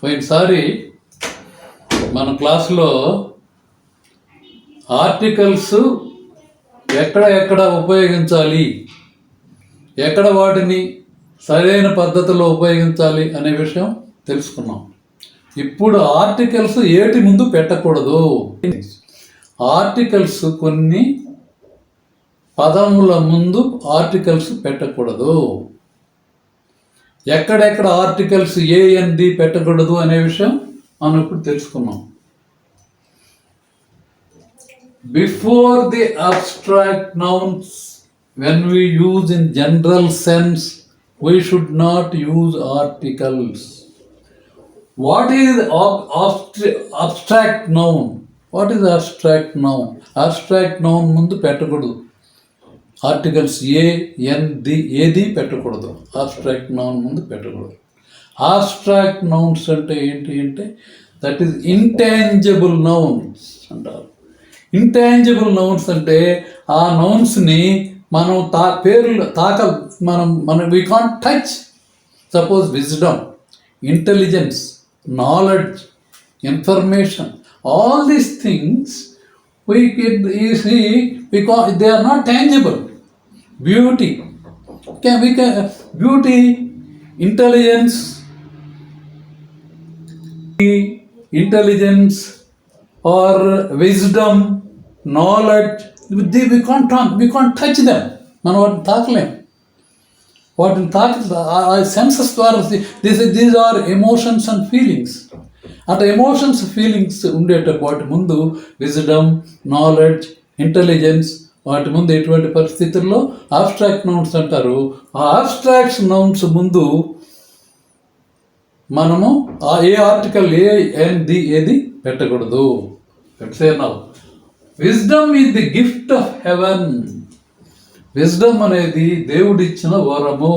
పోయినసారి మన క్లాసులో ఆర్టికల్స్ ఎక్కడ ఉపయోగించాలి, ఎక్కడ వాటిని సరైన పద్ధతిలో ఉపయోగించాలి అనే విషయం తెలుసుకున్నాం. ఇప్పుడు ఆర్టికల్స్ ఏటి ముందు పెట్టకూడదు. ఆర్టికల్స్ కొన్ని పదముల ముందు ఆర్టికల్స్ పెట్టకూడదు. ఎక్కడెక్కడ ఆర్టికల్స్ ఏఎన్డి పెట్టకూడదు అనే విషయం మనం ఇప్పుడు తెలుసుకున్నాం. Before the abstract nouns, when we use in general sense, we should not use articles. What is abstract noun? What is abstract noun? Abstract noun ముందు పెట్టకూడదు. ఆర్టికల్స్ ఏఎన్డి ఏది పెట్టకూడదు. ఆబ్స్ట్రాక్ట్ నౌన్ ముందు పెట్టకూడదు. ఆబ్స్ట్రాక్ట్ నౌన్స్ అంటే ఏంటి అంటే that is intangible nouns అంటారు. ఇంటాంజిబుల్ నౌన్స్ అంటే ఆ నౌన్స్ని మనం పేర్లు మనం we can't touch. Suppose wisdom, intelligence, knowledge, information, all these things you see, because they are not tangible. Beauty, beauty, intelligence, or wisdom, knowledge, we can't touch them. మనం వాటిని తాకలేం. వాటిని senses ద్వారా these are emotions and feelings. అట్లా emotions feelings వాటి ముందు wisdom, knowledge, intelligence వాటి ముందు ఎటువంటి పరిస్థితుల్లో ఆబ్స్ట్రాక్ట్ నౌన్స్ అంటారు. ఆ ఆబ్స్ట్రాక్ట్ నౌన్స్ ముందు మనము ఏ ఆర్టికల్ ఏది పెట్టకూడదు. Wisdom is the gift of haven. Wisdom అనేది దేవుడిచ్చిన వరము.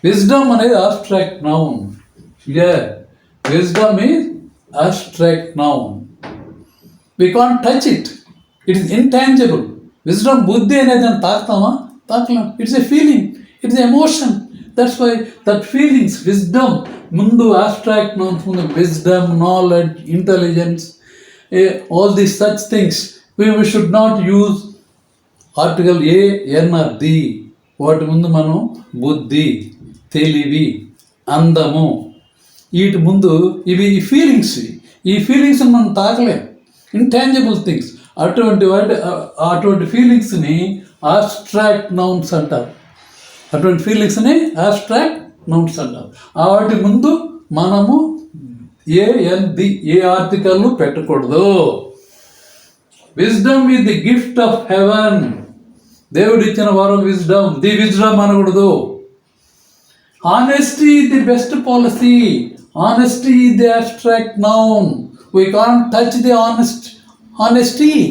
విజ్డమ్ అనేది abstract noun. Wisdom is abstract noun. We can't touch it. It is intangible. Wisdom, buddhi అనేది తాకుతామా? తాకలేం. It's a feeling. It's an emotion. That's why that feelings, wisdom, ముందు abstract nouns ముందు wisdom, knowledge, intelligence, all these such things. We should not use article A, N or D. వాటి ముందు మనం బుద్ధి, తెలివి, అందము, వీటి ముందు ఇవి ఈ ఫీలింగ్స్ మనం తాకలేం. Intangible things. అటువంటి ఫీలింగ్స్ని ఆబ్స్ట్రాక్ట్ నౌన్స్ అంటారు. వాటి ముందు మనము ఏఎన్డి ఏ ఆర్టికల్ పెట్టకూడదు. Wisdom is the gift of haven. దేవుడు ఇచ్చిన వరం విజ్డమ్. ది విజ్డమ్ అనకూడదు. Honesty is the best policy. Honesty is the abstract noun. We can't touch the honesty.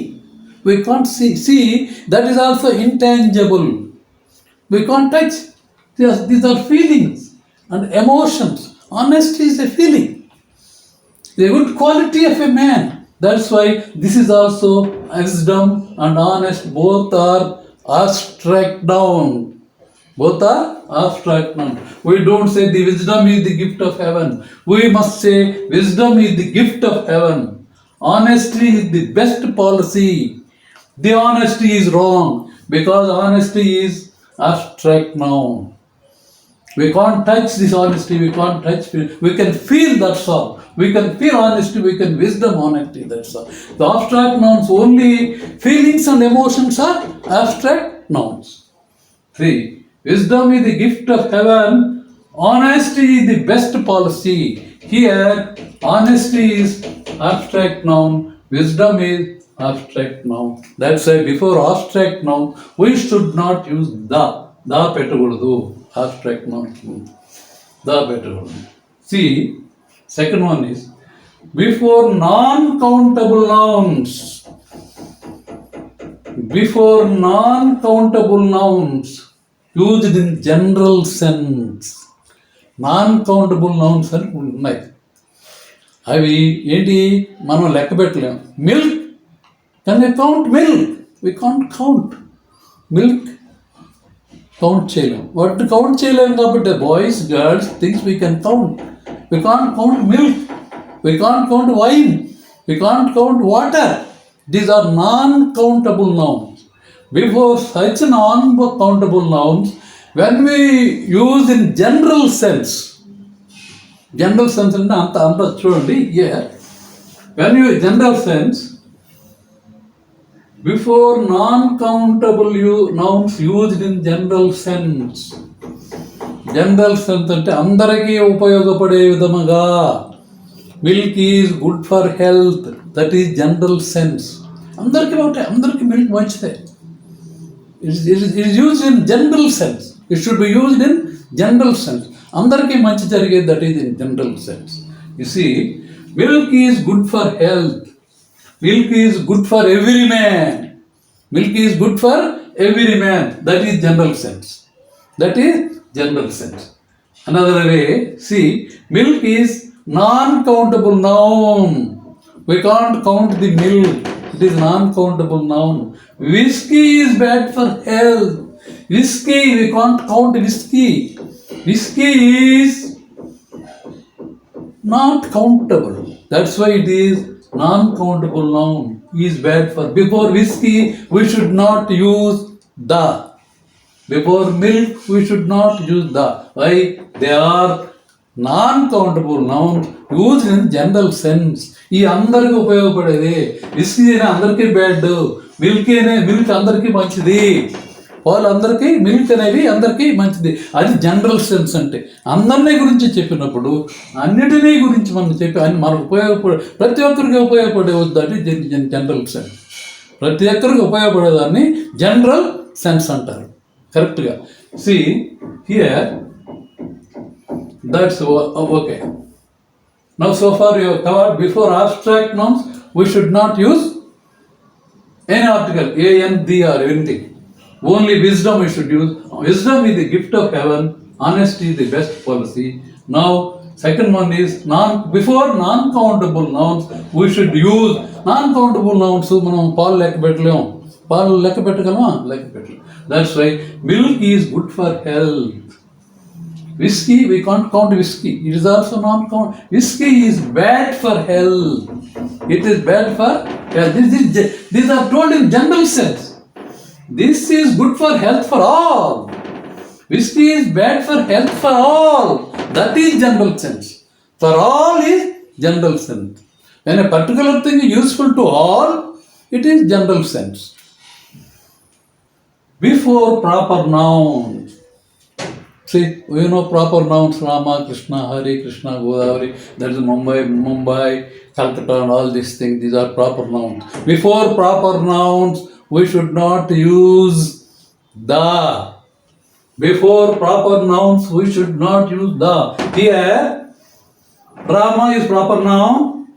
We can't see. That is also intangible. We can't touch. These are feelings and emotions. Honesty is a feeling. The good quality of a man. That's why this is also wisdom and honest. Both are abstract noun. Both are abstract noun. We don't say the wisdom is the gift of heaven. We must say wisdom is the gift of heaven. Honesty is the best policy. The honesty is wrong because honesty is abstract noun. We can't touch this honesty. We can't touch. We can feel, that's all. We can feel honesty. We can wisdom honesty. That's all. The abstract nouns, only feelings and emotions are abstract nouns. 3. Wisdom is the gift of heaven. Honesty is the best policy. Here, honesty is abstract noun. Wisdom is abstract noun. That's why before abstract noun, we should not use the. The petagurdu. Abstract noun. The petagurdu. See, second one is before non-countable nouns. Before non-countable nouns, used in general sense. Non-countable nouns అని ఉన్నాయి. అవి ఏంటి? మనం లెక్క పెట్టలేము. Milk, can we count milk? We can't count milk. Count చేయలేము. వాటిని count చేయలేము కాబట్టి boys, girls things we can count. We can't count milk. We can't count wine. We can't count water. These are non-countable nouns. Before such non-countable nouns, when we use in general sense అంటే అంత చూడండి here, when you general sense, before non-countable nouns used in general sense అంటే అందరికీ ఉపయోగపడే విధముగా, milk is good for health, that is general sense. అందరికీ ఒకటే, అందరికీ మిల్క్ మంచిదే. It is used in general sense. It should be used in general sense. అందరికీ మంచి జరిగేది, that is in general sense. You see, milk is good for health, milk is good for every man, milk is good for every man, that is general sense. That is general sense. Another way, see, milk is non-countable noun. We can't count the milk. It is non-countable noun. Whiskey is bad for health. Whiskey, we can't count whiskey. Whiskey is not countable. That's why it is non-countable noun. Is bad for. Before whiskey, we should not use the. Before milk, we should not use the. Why? They are non-countable nouns used in general sense. ఈ అందరికీ ఉపయోగపడేది. Whisky అయినా అందరికీ bad, milk అందరికీ మంచిది, పాలు అందరికీ, milk అనేవి అందరికీ మంచిది. అది జనరల్ సెన్స్. అంటే అందరినీ గురించి చెప్పినప్పుడు అన్నిటినీ గురించి మనం చెప్పి మనకు ఉపయోగపడే, ప్రతి ఒక్కరికి ఉపయోగపడేది జనరల్ సెన్స్. ప్రతి ఒక్కరికి ఉపయోగపడేదాన్ని జనరల్ సెన్స్ అంటారు. కరెక్ట్గా. See here, that's okay. Now so far you have covered. Before abstract nouns, we should not use any article, a, n, the or anything. Only wisdom we should use. Wisdom is the gift of heaven. Honesty is the best policy. Now second one is before non-countable nouns, we should use non-countable nouns. మనం పాలు లెక్క పెట్టలేము. పాలు లెక్క పెట్టగలమా? లెక్క పెట్టలేము. That's why milk is good for health. Whiskey, we can't count whiskey. It is also non-count. Whiskey is bad for health. It is bad for health. These are told in general sense. This is good for health for all. Whiskey is bad for health for all. That is general sense. For all is general sense. When a particular thing is useful to all, it is general sense. Before proper nouns, see, you know proper nouns, Rama, Krishna, Hari, Krishna, Godavari, that is Mumbai, Calcutta and all these things, these are proper nouns. Before proper nouns, we should not use the. Before proper nouns, we should not use the. Here, Rama is proper noun,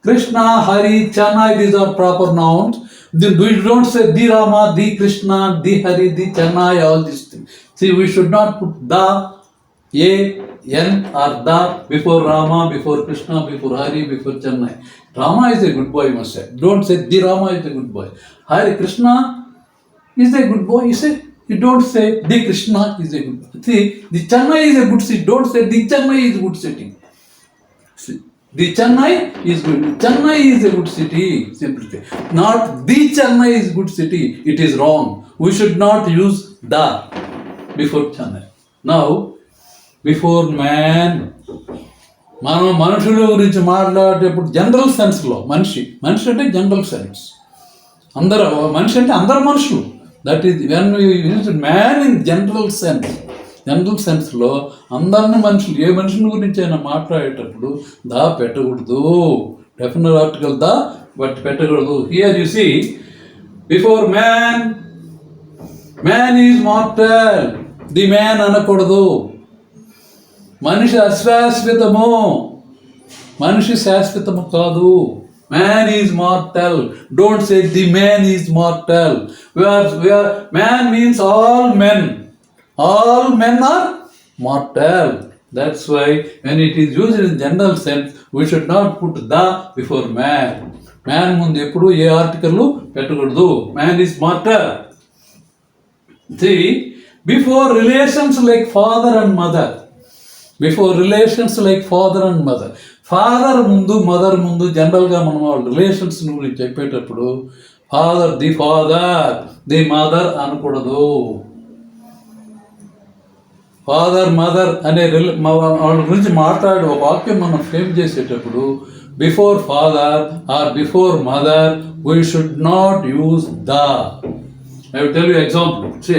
Krishna, Hari, Channa, these are proper nouns. We don't say the Rama, the Krishna, the Hari, the Chennai, all these things. See, we should not put the, a, n or the before Rama, before Krishna, before Hari, before Chennai. Rama is a good boy, you must say. Don't say the Rama is a good boy. Hari Krishna is a good boy, you say. You don't say the Krishna is a good boy. See, the Chennai is a good city. Don't say the Chennai is a good city. See. The Chennai is good. Chennai is a good city. Simply, not the Chennai is good city. It is wrong. We should not use the before Chennai. Now, before man, మనం మనుషుల గురించి మాట్లాడేటప్పుడు general సెన్స్లో మనిషి అంటే general sense. మనిషి అంటే అందరు మనుషులు. That is when you use man in general sense. General సెన్స్లో అందరిని మనుషులు, ఏ మనుషుల గురించి అయినా మాట్లాడేటప్పుడు దా పెట్టకూడదు. డెఫినెట్ ఆర్టికల్ దా బట్ పెట్టకూడదు. Here you see, before man, man is mortal, the man అనకూడదు. మనిషి అశాశ్వతము, మనిషి శాశ్వతము కాదు. Man is mortal. Don't say the man is mortal. Man means all men. All men are mortal. That's why when it is used in general sense, we should not put the before man. Man ముందు ఎప్పుడు ఏ article పెట్టకూడదు. Man is mortal. See, before relations like father and mother, before relations like father and mother. Father ముందు mother ముందు జనరల్గా మనం వాళ్ళ relations గురించి చెప్పేటప్పుడు ఫాదర్ ది మదర్ అనకూడదు. ఫాదర్ మదర్ అనే వాళ్ళ గురించి మాట్లాడే ఒక వాక్యం మనం ఫ్రేమ్ చేసేటప్పుడు before father are before mother we should not use the. I will tell you example. Say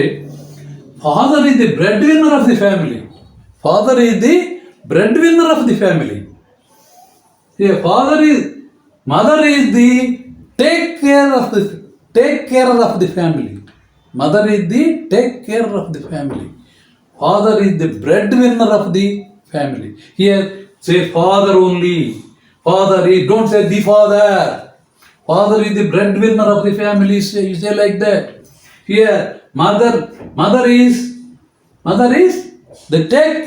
father is the breadwinner of the family. Father is the breadwinner of the family. Yeah, mother is the take care of the family. Mother is the take care of the family. Father is the breadwinner of the family. Here say father only. Father is, don't say the father. Father is the breadwinner of the family. You say like that. Here mother is the take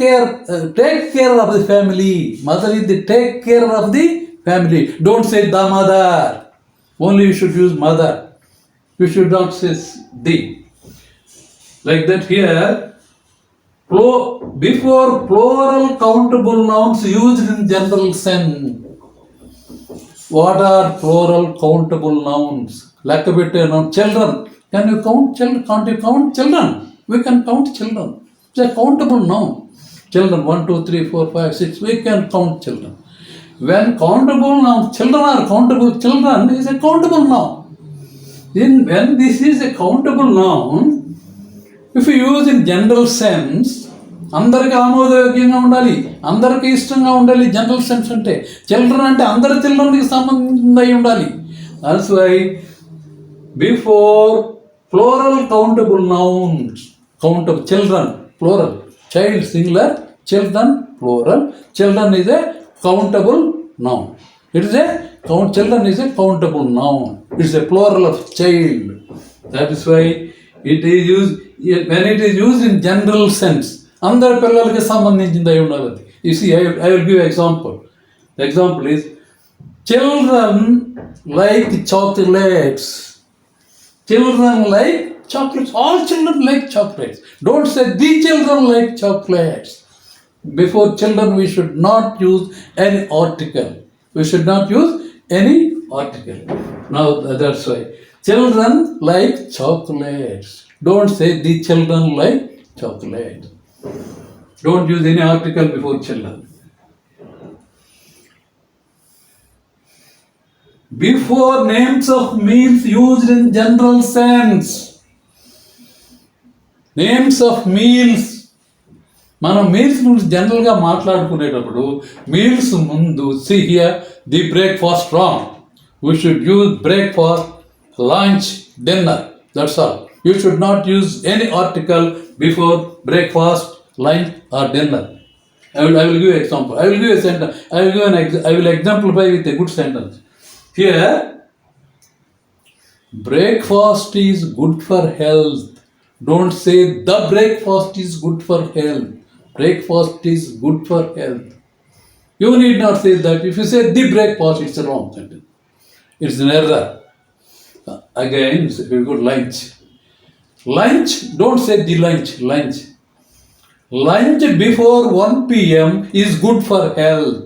care of the family. Mother is the take care of the family. Don't say the mother. Only you should use mother. You should not say the. Like that here. Before plural countable nouns used in general sense. What are plural countable nouns? Like a bit noun. Children. Can you count children? Can't you count children? We can count children. It's a countable noun. Children 1, 2, 3, 4, 5, 6. We can count children. When countable nouns, children are countable. Children is a countable noun. When this is a countable noun, if you use in general sense, అందరికి ఆమోదయోగ్యంగా ఉండాలి, అందరికి ఇష్టంగా ఉండాలి. General sense అంటే children అంటే అందరి చిల్డ్రన్కి సంబంధించి ఉండాలి. That's why before plural countable nouns, countable children, plural, child singular, children plural, children is a countable noun. It is a children is a countable noun. It is a plural of child. That is why it is used when it is used in general sense. అందరి పిల్లలకి సంబంధించింది అయి ఉండాలి. You see, I will give example. The example is children like chocolates. Children like chocolates. All children like chocolates. Don't say the children like chocolates. Before children, we should not use any article. We should not use any article. Now that's why. Children like chocolates. Don't say the children like chocolates. Don't use any article before children. Before names of meals used in general sense. Names of meals. మనం meals గురించి జనరల్గా మాట్లాడుకునేటప్పుడు meals ముందు see here the breakfast wrong. We should use breakfast, lunch, dinner. That's all. You should not use any article before breakfast, lunch or dinner. I will give an example. I will give a sentence. I will exemplify with a good sentence. Here, breakfast is good for health. Don't say the breakfast is good for health. Breakfast is good for health. You need not say that. If you say the breakfast, it's a wrong sentence. It's an error. Again, very good. Lunch. Lunch, don't say the lunch. Lunch. Lunch before 1 p.m. is good for health.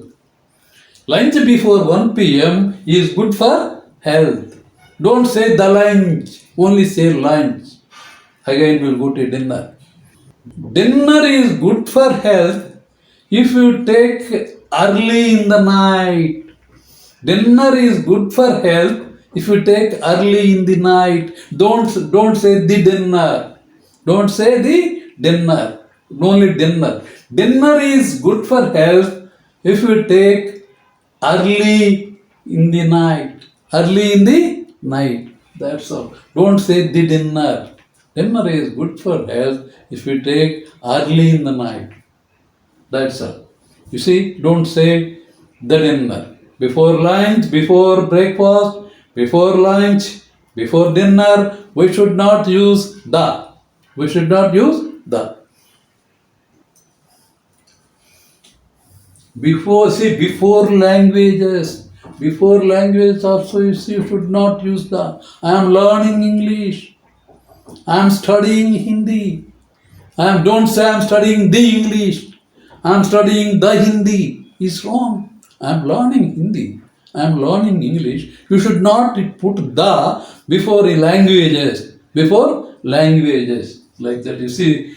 Lunch before 1 p.m. is good for health. Don't say the lunch. Only say lunch. Again, we'll go to dinner. Dinner is good for health if you take early in the night. Dinner is good for health if you take early in the night. Don't say the dinner. Don't say the dinner. Only dinner. Dinner is good for health if you take early in the night. Early in the night. That's all. Don't say the dinner. Dinner is good for health if you take early in the night. That's all. You see, don't say the dinner. Before lunch, before breakfast, before lunch, before dinner, we should not use the. We should not use the. Before languages. Before language also you should not use the. I am learning English. I am studying Hindi. Don't say I am studying the English. I am studying the Hindi is wrong. I am learning Hindi. I am learning English. You should not put the before languages. Before languages. Like that. You see,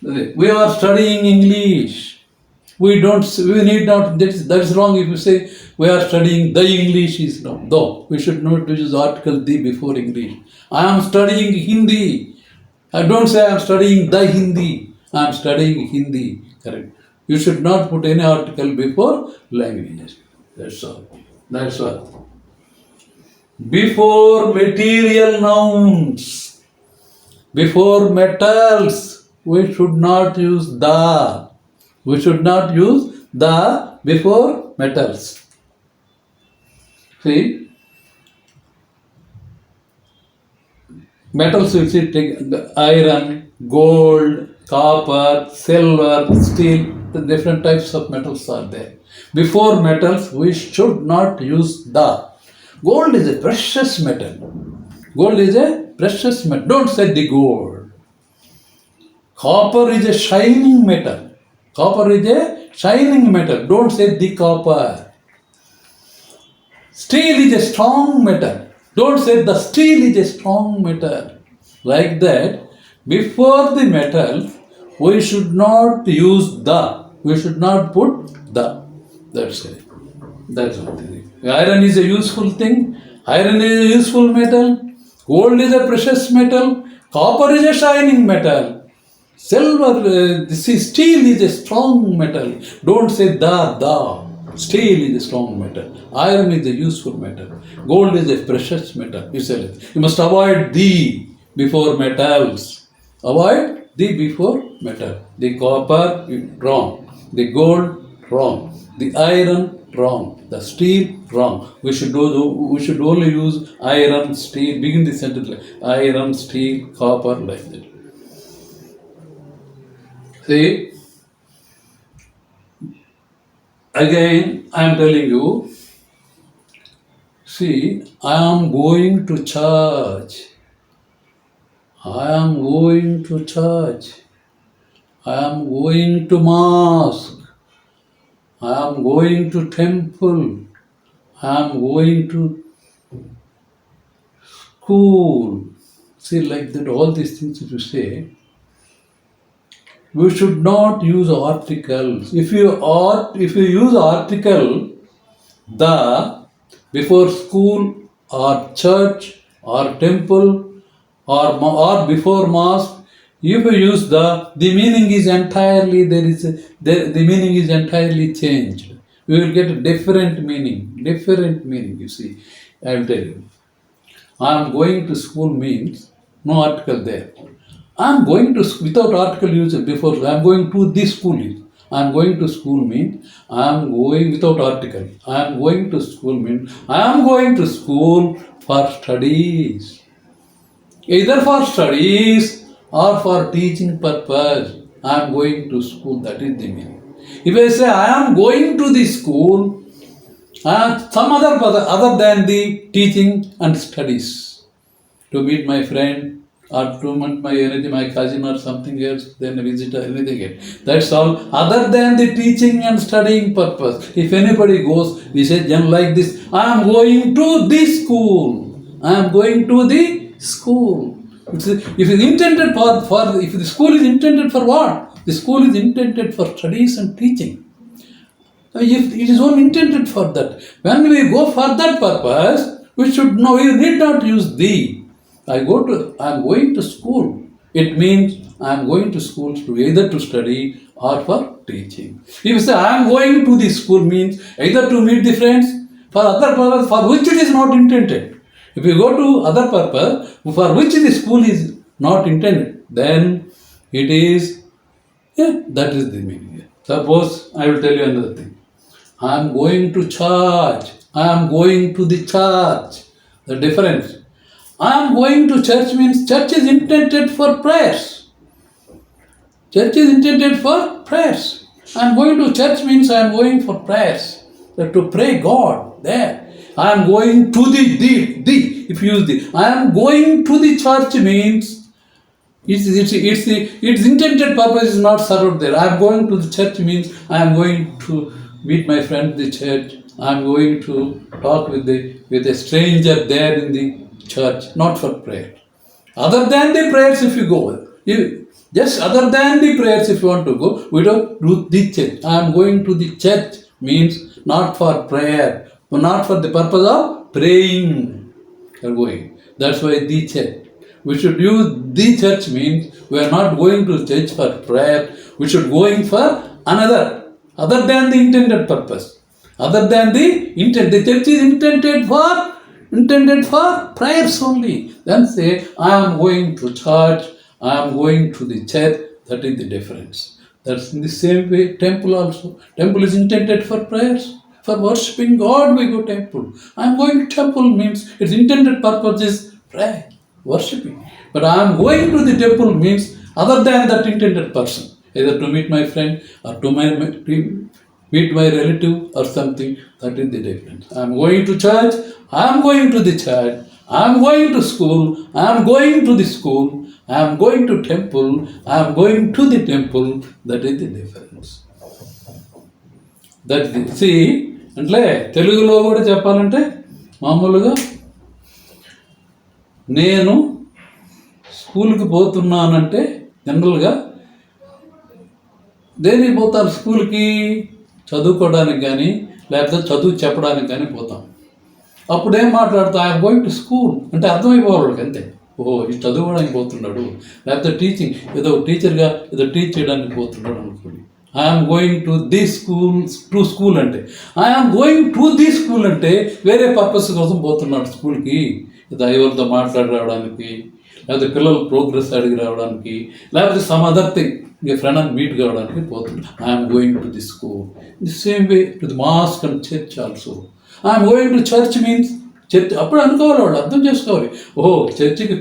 we are studying English. We need not, that's wrong if you say we are studying the English is wrong. Though, we should not use article the before English. I am studying Hindi. I don't say I am studying the Hindi. I am studying Hindi. Correct. You should not put any article before languages. That's all. That's all. Before material nouns, before metals, we should not use the. We should not use the before metals. See, metals we see take the iron, gold, copper, silver, steel. The different types of metals are there. Before metals, we should not use the. Gold is a precious metal. Gold is a precious metal. Don't say the gold. Copper is a shining metal. Copper is a shining metal. Don't say the copper. Steel is a strong metal. Don't say the steel is a strong metal. Like that, before the metal, we should not use the. We should not put the. That's it. That's what it is. Iron is a useful thing. Iron is a useful metal. Gold is a precious metal. Copper is a shining metal. Silver, steel is a strong metal. Don't say the. Steel is a strong metal. Iron is a useful metal. Gold is a precious metal. You say it. You must avoid the before metals. Avoid the before metal. The copper, wrong. The gold, wrong. The iron, wrong. The steel, wrong. We should only use iron, steel. Begin the sentence like iron, steel, copper, like that. See, again, I am telling you, see, I am going to church. I am going to church. I am going to mosque. I am going to temple. I am going to school. See, like that, all these things if you say, we should not use articles. If you use article, the before school or church or temple or before mosque, if you use the meaning is entirely the meaning is entirely changed. We will get a different meaning. Different meaning. You see, I will tell you. I am going to school means no article there. I am going to without article used before. I am going to this school. I am going to school means I am going without article. I am going to school means I am going to school for studies. Either for studies or for teaching purpose. I am going to school. That is the meaning. If I say I am going to the school, some other than the teaching and studies, to meet my friend or to meet my cousin or something else, then a visitor, anything else. That's all. Other than the teaching and studying purpose. If anybody goes, we say like this, I am going to the school. I am going to the school. If it's intended for if the school is intended for what? The school is intended for studies and teaching. If it is only intended for that, when we go for that purpose, we need not use the. I am going to school. It means I am going to school to either to study or for teaching. If you say I am going to the school means either to meet the friends for other purpose for which it is not intended. If you go to other purpose for which the school is not intended, then it is, that is the meaning. Suppose I will tell you another thing. I am going to church. I am going to the church. The difference. I am going to church means church is intended for prayers. Church is intended for prayers. I am going to church means I am going for prayers. To pray God there. I am going to the, if you use the, I am going to the church means Its intended purpose is not served there. I am going to the church means I am going to meet my friend in the church. I am going to talk with a stranger there in the church, not for prayer. Other than the prayers, if you go, just other than the prayers, if you want to go, we don't do the church. I am going to the church means not for prayer, not for the purpose of praying. You are going. That's why the church. We should use the church means we are not going to church for prayer. We should going for another, other than the intended purpose. Other than the intent. The church is intended for prayers only. Then say, I am going to church, I am going to the church. That is the difference. That's in the same way, temple also. Temple is intended for prayers. For worshipping God, we go temple. I am going to temple means its intended purpose is prayer, worshipping. But I am going to the temple means other than that intended person, either to meet my friend or to meet my relative or something. That is the difference. I am going to church, I am going to the church, I am going to school, I am going to the school, I am going to temple, I am going to the temple. That is the difference. That సి అంటే తెలుగులో కూడా చెప్పాలంటే మామూలుగా నేను స్కూల్కి పోతున్నానంటే జనరల్గా దేనికి పోతాను స్కూల్కి? చదువుకోవడానికి కానీ లేకపోతే చదువు చెప్పడానికి కానీ పోతాం. అప్పుడు ఏం మాట్లాడతా? ఐఎమ్ గోయింగ్ టు స్కూల్ అంటే అర్థమైపోవాలి అంతే. ఓహో ఇది చదువుకోవడానికి పోతున్నాడు, లేకపోతే టీచింగ్ ఏదో టీచర్గా ఏదో టీచ్ చేయడానికి పోతున్నాడు అనుకోండి. I'm going to the school అంటే I'm going to the school అంటే వేరే పర్పస్ కోసం పోతున్నాడు స్కూల్కి. ఎవరితో మాట్లాడి రావడానికి, లేకపోతే పిల్లల ప్రోగ్రెస్ అడిగి రావడానికి, లేకపోతే some other thing friend and meet కావడానికి పోతున్నాడు. I'm going to the school. The same way to the mask and church also. I'm going to church means church. అప్పుడు అనుకోవాలి, వాళ్ళు అర్థం చేసుకోవాలి. ఓహో చర్చికి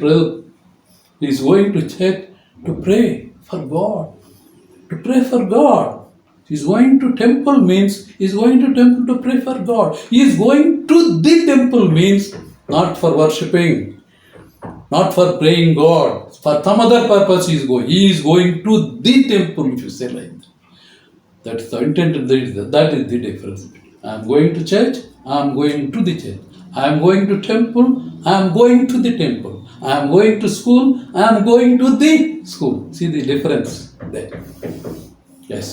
is going to church to pray for God. To pray for God. He is going to temple means he is going to temple to pray for God. He is going to the temple means not for worshipping, not for praying God. For some other purpose he is going. He is going to the temple, if you say like that. That is the intent. That is the difference. I am going to church, I am going to the church. I am going to temple, I am going to the temple. I am going to school, I am going to the school. See the difference there. Yes.